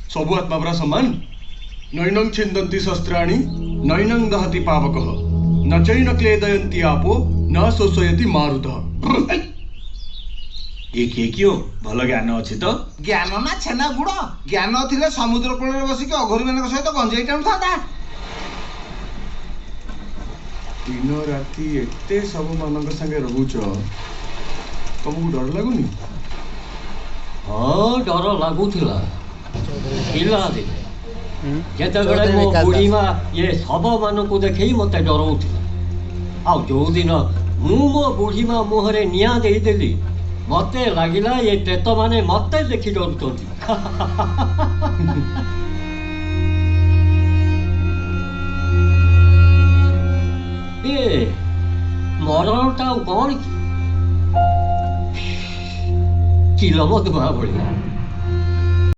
सबु आत्मा परा समान। नैनं छिन्दन्ति शस्त्राणि नैनं दहति पावकः न चैन क्लेदयन्ति आपो न शोषयति मारुतः। ये कियो भल ज्ञान अच्छी तो ज्ञान ना छेना गुड़ ज्ञान थिले समुद्र कूल बसिक अघोरी मान सहित गंजेई टाणु था। दिन राति एते सब मान संगे रहुच तुमको डर लगुनि? हाँ डर लगुला पिला जितेबले मो बुढ़ी माँ ये शव मान को देखे मत डराऊला। जो दिन मु मो बुढ़ी माँ मुहरे निआं देदेली मते लगिला ये प्रेत माने मते देखी डरुचंती। ए मरणटा कौन कि किलम धुआ भलिया